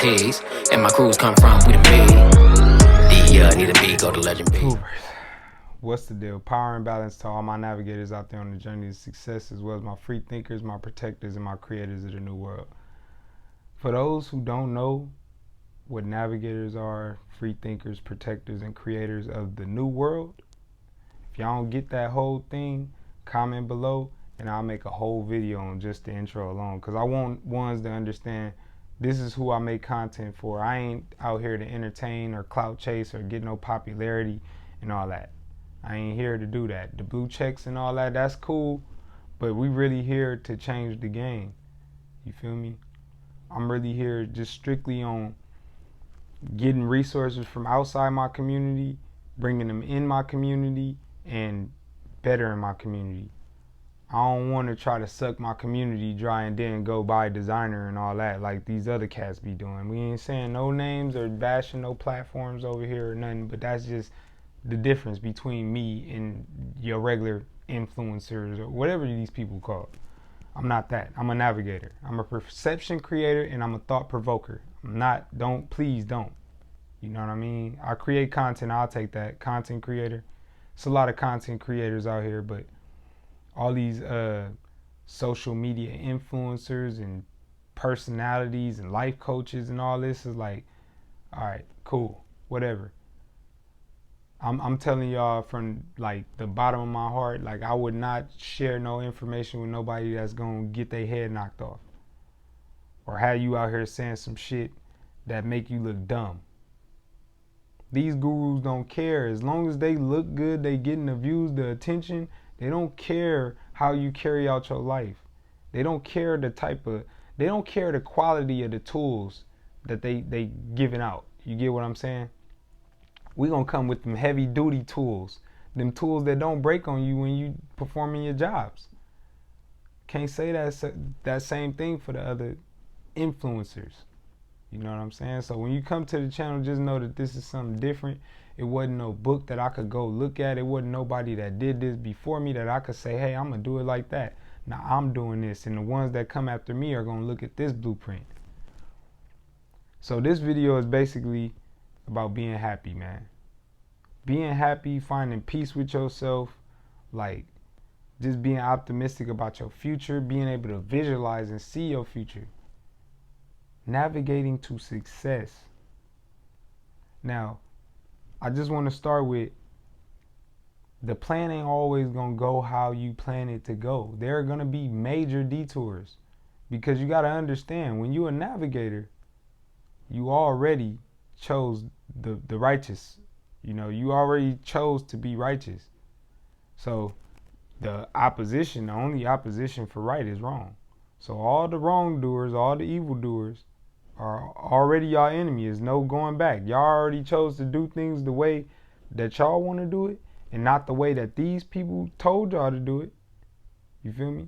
guarantees. And my crews come from, we the big. Need a beat, go to Legend B. What's the deal? Power and balance to all my navigators out there on the journey to success, as well as my free thinkers, my protectors, and my creators of the new world. For those who don't know what navigators are, free thinkers, protectors, and creators of the new world, if y'all don't get that whole thing, comment below and I'll make a whole video on just the intro alone, because I want ones to understand this is who I make content for. I ain't out here to entertain or clout chase or get no popularity and all that. I ain't here to do that. The blue checks and all that, that's cool, but we really here to change the game. You feel me? I'm really here just strictly on getting resources from outside my community, bringing them in my community, and bettering my community. I don't want to try to suck my community dry and then go buy designer and all that like these other cats be doing. We ain't saying no names or bashing no platforms over here or nothing, but that's just the difference between me and your regular influencers or whatever these people call it. I'm not that. I'm a navigator. I'm a perception creator and I'm a thought provoker. I'm not, please don't. You know what I mean? I create content, I'll take that. Content creator. It's a lot of content creators out here, but all these social media influencers and personalities and life coaches and all this is like, all right, cool, whatever. I'm telling y'all from like the bottom of my heart, like I would not share no information with nobody that's gonna get their head knocked off or have you out here saying some shit that make you look dumb. These gurus don't care. As long as they look good, they getting the views, the attention. They don't care how you carry out your life. They don't care they don't care the quality of the tools that they giving out. You get what I'm saying? We gonna come with them heavy duty tools, them tools that don't break on you when you performing your jobs. Can't say that same thing for the other influencers. You know what I'm saying? So when you come to the channel, just know that this is something different. It wasn't no book that I could go look at. It wasn't nobody that did this before me that I could say, hey, I'm gonna do it like that. Now I'm doing this, and the ones that come after me are gonna look at this blueprint. So this video is basically about being happy, man. Being happy, finding peace with yourself, like just being optimistic about your future, being able to visualize and see your future. Navigating to success. Now, I just want to start with the plan ain't always going to go how you plan it to go. There are going to be major detours because you got to understand when you're a navigator, you already chose the righteous. You know, you already chose to be righteous. So the only opposition for right is wrong. So all the wrongdoers, all the evildoers are already y'all enemy. Is no going back. Y'all already chose to do things the way that y'all want to do it and not the way that these people told y'all to do it. You feel me?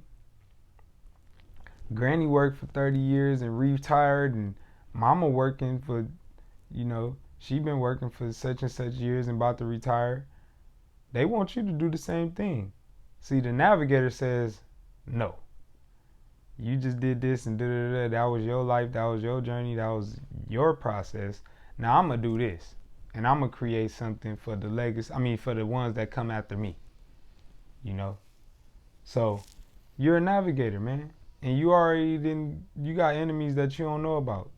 Granny worked for 30 years and retired, and mama working for, she been working for such and such years and about to retire. They want you to do the same thing. See, the navigator says, no. You just did this and da-da-da. That was your life. That was your journey. That was your process. Now I'm going to do this. And I'm going to create something for the legacy. For the ones that come after me. You know? So you're a navigator, man. And you got enemies that you don't know about.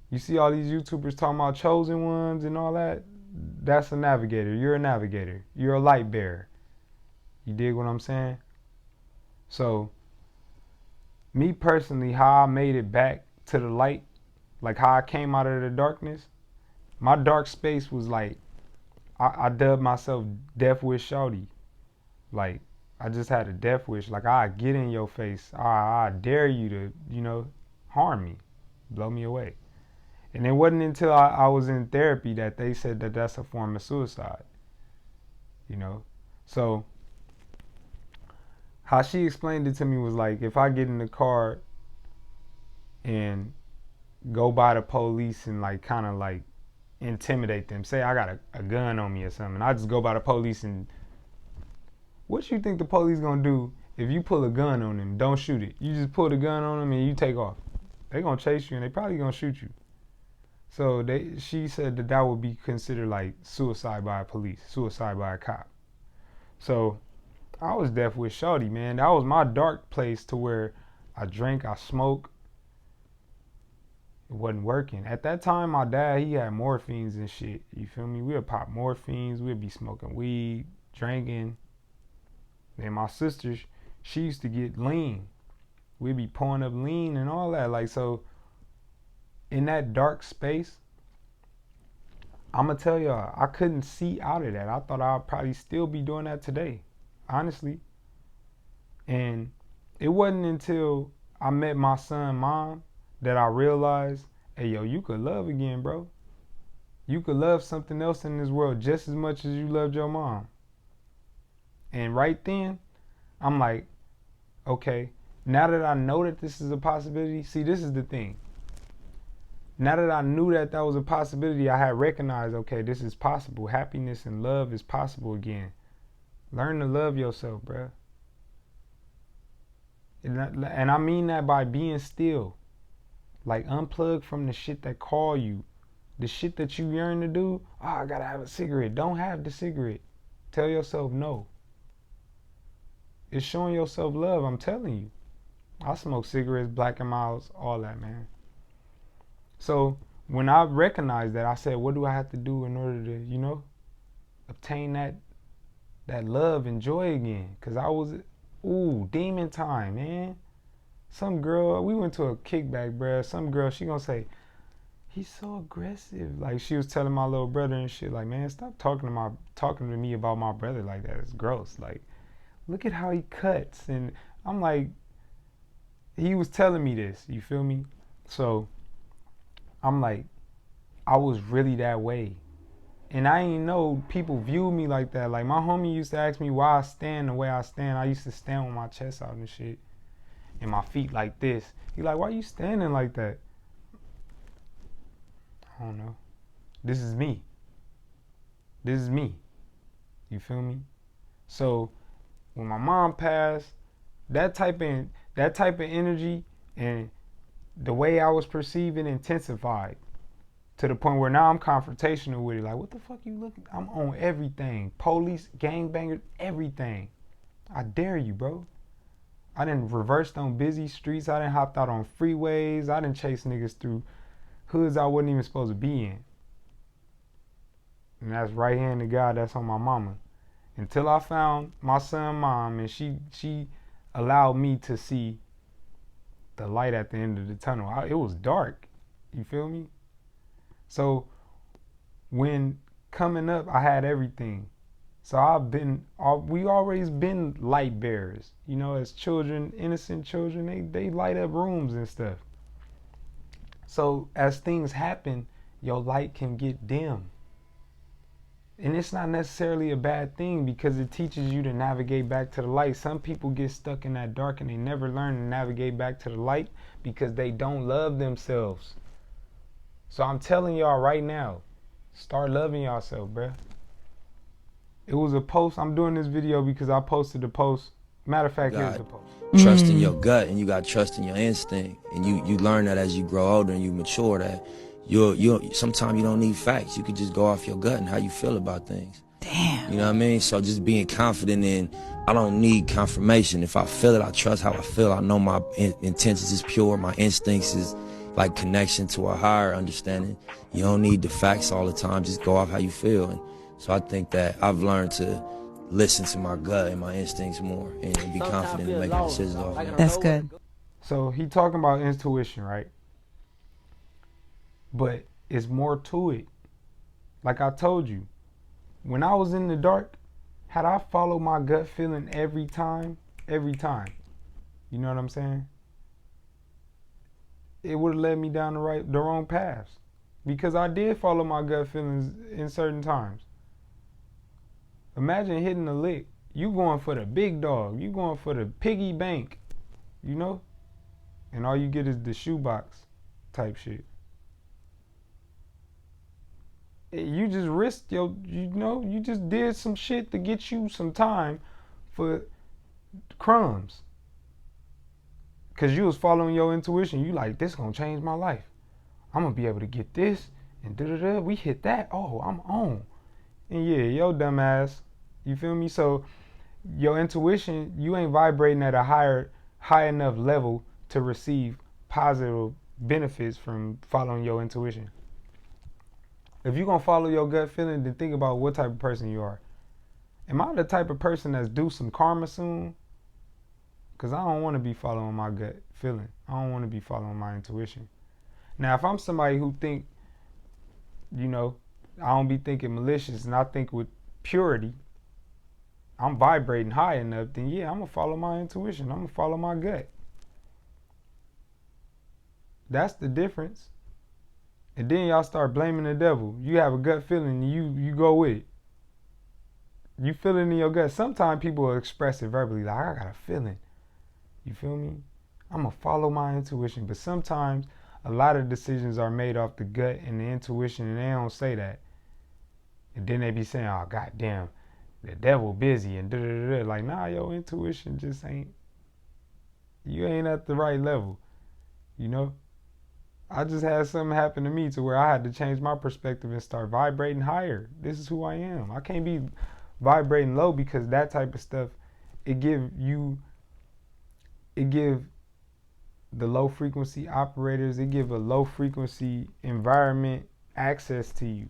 You see all these YouTubers talking about chosen ones and all that. That's a navigator. You're a navigator. You're a light bearer. You dig what I'm saying? So me personally, how I made it back to the light, like how I came out of the darkness, my dark space was like, I dubbed myself Death Wish Shawty. Like, I just had a death wish. Like, I get in your face. I dare you to, harm me, blow me away. And it wasn't until I was in therapy that they said that that's a form of suicide. So how she explained it to me was like, if I get in the car and go by the police and like kind of like intimidate them, say I got a gun on me or something, I just go by the police, and what you think the police gonna do if you pull a gun on them? Don't shoot it. You just pull the gun on them and you take off. They gonna chase you and they probably gonna shoot you. So she said that would be considered like suicide by a police, suicide by a cop. So I was deaf with shorty, man. That was my dark place to where I drank, I smoked. It wasn't working. At that time, my dad, he had morphines and shit. You feel me? We would pop morphines. We'd be smoking weed, drinking. Then my sister, she used to get lean. We'd be pouring up lean and all that. Like, so in that dark space, I'm going to tell y'all, I couldn't see out of that. I thought I'd probably still be doing that today, honestly. And it wasn't until I met my son, mom, that I realized, hey, yo, you could love again, bro. You could love something else in this world just as much as you loved your mom. And right then, I'm like, okay, now that I know that this is a possibility, see, this is the thing. Now that I knew that that was a possibility, I had recognized, okay, this is possible. Happiness and love is possible again. Learn to love yourself, bro. And I mean that by being still. Like, unplug from the shit that call you. The shit that you yearn to do. Oh, I gotta have a cigarette. Don't have the cigarette. Tell yourself no. It's showing yourself love, I'm telling you. I smoke cigarettes, Black and Milds, all that, man. So when I recognized that, I said, what do I have to do in order to, obtain that love and joy again? Because I was, demon time, man. Some girl, we went to a kickback, bruh. Some girl, she gonna say, he's so aggressive. Like, she was telling my little brother and shit, like, man, stop talking to me about my brother like that. It's gross. Like, look at how he cuts. And I'm like, he was telling me this, you feel me? So I'm like, I was really that way. And I ain't know people view me like that. Like, my homie used to ask me why I stand the way I stand. I used to stand with my chest out and shit. And my feet like this. He like, why you standing like that? I don't know. This is me. This is me. You feel me? So when my mom passed, that type of energy and the way I was perceiving intensified to the point where now I'm confrontational with it. Like, what the fuck you looking? I'm on everything. Police, gangbangers, everything. I dare you, bro. I done reversed on busy streets. I done hopped out on freeways. I done chased niggas through hoods I wasn't even supposed to be in. And that's right hand to God. That's on my mama. Until I found my son, mom, and she allowed me to see the light at the end of the tunnel. It was dark. You feel me? So when coming up, I had everything. So we always been light bearers. As children, innocent children, they light up rooms and stuff. So as things happen, your light can get dim. And it's not necessarily a bad thing because it teaches you to navigate back to the light. Some people get stuck in that dark and they never learn to navigate back to the light because they don't love themselves. So I'm telling y'all right now, start loving yourself, bruh. It was a post. I'm doing this video because I posted the post. Matter of fact, here's the post. Trust in your gut, and you got trust in your instinct, and you learn that as you grow older and you mature. That you sometimes you don't need facts. You can just go off your gut and how you feel about things. Damn. You know what I mean? So just being confident in, I don't need confirmation. If I feel it, I trust how I feel. I know my intentions is pure. My instincts is like connection to a higher understanding. You don't need the facts all the time. Just go off how you feel. And so I think that I've learned to listen to my gut and my instincts more and be confident in making decisions off that. That's good. So he talking about intuition, right? But it's more to it. Like I told you, when I was in the dark, had I followed my gut feeling every time, you know what I'm saying? It would have led me down the wrong paths. Because I did follow my gut feelings in certain times. Imagine hitting a lick. You going for the big dog. You going for the piggy bank, And all you get is the shoebox type shit. You just risked you just did some shit to get you some time for crumbs. Cause you was following your intuition. You like, this gonna change my life. I'm gonna be able to get this and da-da-da, we hit that. Oh, I'm on. And yeah, yo dumb ass. You feel me? So your intuition, you ain't vibrating at a high enough level to receive positive benefits from following your intuition. If you're gonna follow your gut feeling, then think about what type of person you are. Am I the type of person that's due some karma soon? Because I don't want to be following my gut feeling. I don't want to be following my intuition. Now, if I'm somebody who think, you know, I don't be thinking malicious and I think with purity, I'm vibrating high enough, then yeah, I'm going to follow my intuition. I'm going to follow my gut. That's the difference. And then y'all start blaming the devil. You have a gut feeling and you go with it. You feel it in your gut. Sometimes people will express it verbally, like, I got a feeling. You feel me? I'm going to follow my intuition. But sometimes a lot of decisions are made off the gut and the intuition, and they don't say that. And then they be saying, oh, goddamn, the devil busy and da-da-da-da. Like, nah, your intuition just ain't, you ain't at the right level, you know? I just had something happen to me to where I had to change my perspective and start vibrating higher. This is who I am. I can't be vibrating low, because that type of stuff, it give the low frequency operators, it give a low frequency environment access to you.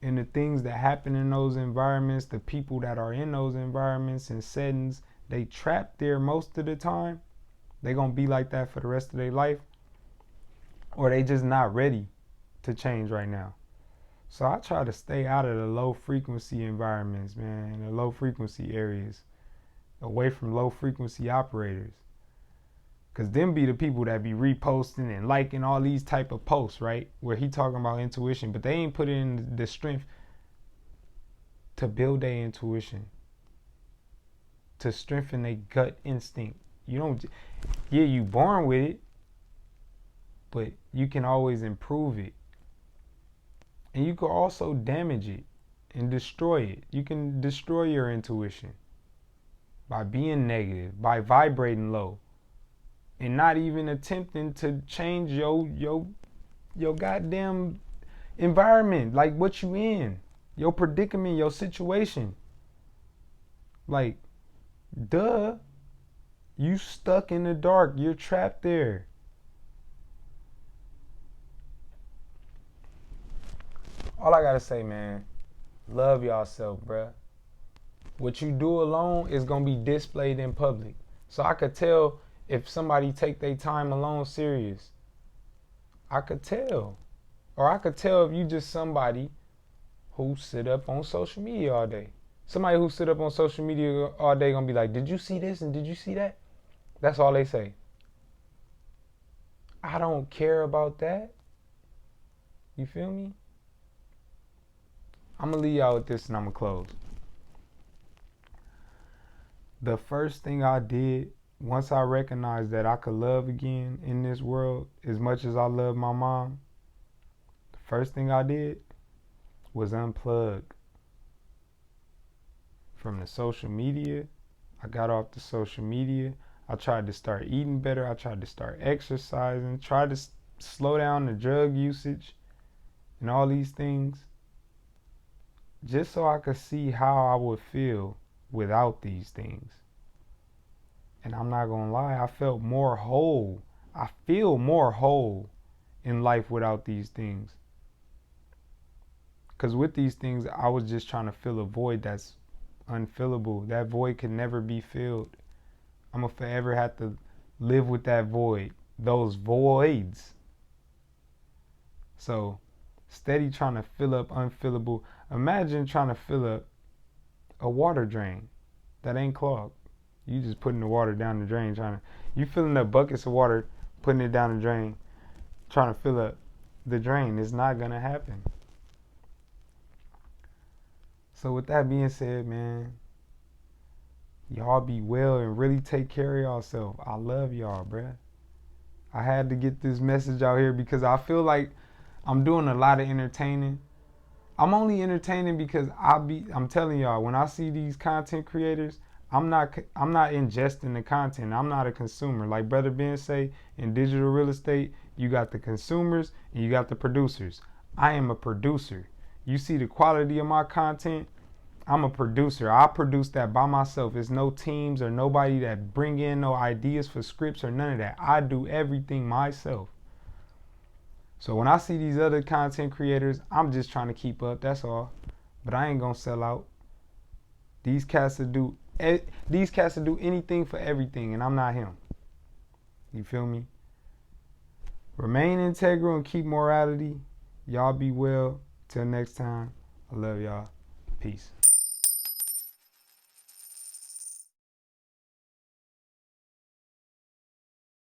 And the things that happen in those environments, the people that are in those environments and settings, they trapped there most of the time. They gonna be like that for the rest of their life. Or they just not ready to change right now. So I try to stay out of the low frequency environments, man, the low frequency areas, away from low frequency operators. Cause them be the people that be reposting and liking all these type of posts, right? Where he talking about intuition, but they ain't put in the strength to build their intuition, to strengthen their gut instinct. You don't, yeah, you born with it, but you can always improve it. And you can also damage it and destroy it. You can destroy your intuition by being negative, by vibrating low, and not even attempting to change your goddamn environment, like what you in, your predicament, your situation. Like, duh, you stuck in the dark, you're trapped there. All I gotta say, man, love yourself, bruh. What you do alone is gonna be displayed in public. So I could tell if somebody take their time alone serious. I could tell. Or I could tell if you just somebody who sit up on social media all day. Somebody who sit up on social media all day gonna be like, did you see this and did you see that? That's all they say. I don't care about that. You feel me? I'm gonna leave y'all with this and I'm gonna close. The first thing I did once I recognized that I could love again in this world as much as I love my mom, the first thing I did was unplug from the social media. I got off the social media. I tried to start eating better. I tried to start exercising, tried to slow down the drug usage and all these things, just so I could see how I would feel without these things. And I'm not gonna lie, I felt more whole. I feel more whole in life without these things. Because with these things, I was just trying to fill a void that's unfillable. That void can never be filled. I'm gonna forever have to live with that void, those voids. So, steady trying to fill up unfillable. Imagine trying to fill up a water drain that ain't clogged. You just putting the water down the drain, you filling up buckets of water, putting it down the drain, trying to fill up the drain. It's not gonna happen. So with that being said, man, y'all be well and really take care of yourself. I love y'all, bruh. I had to get this message out here because I feel like I'm doing a lot of entertaining. I'm only entertaining because I'm telling y'all, when I see these content creators, I'm not ingesting the content. I'm not a consumer. Like Brother Ben say, in digital real estate, You got the consumers and you got the producers. I am a producer. You see the quality of my content? I'm a producer. I produce that by myself. It's no teams or nobody that bring in no ideas for scripts or none of that. I do everything myself. So when I see these other content creators, I'm just trying to keep up. That's all. But I ain't gonna sell out. These cats will do anything for everything, and I'm not him. You feel me? Remain integral and keep morality. Y'all be well. Till next time. I love y'all. Peace.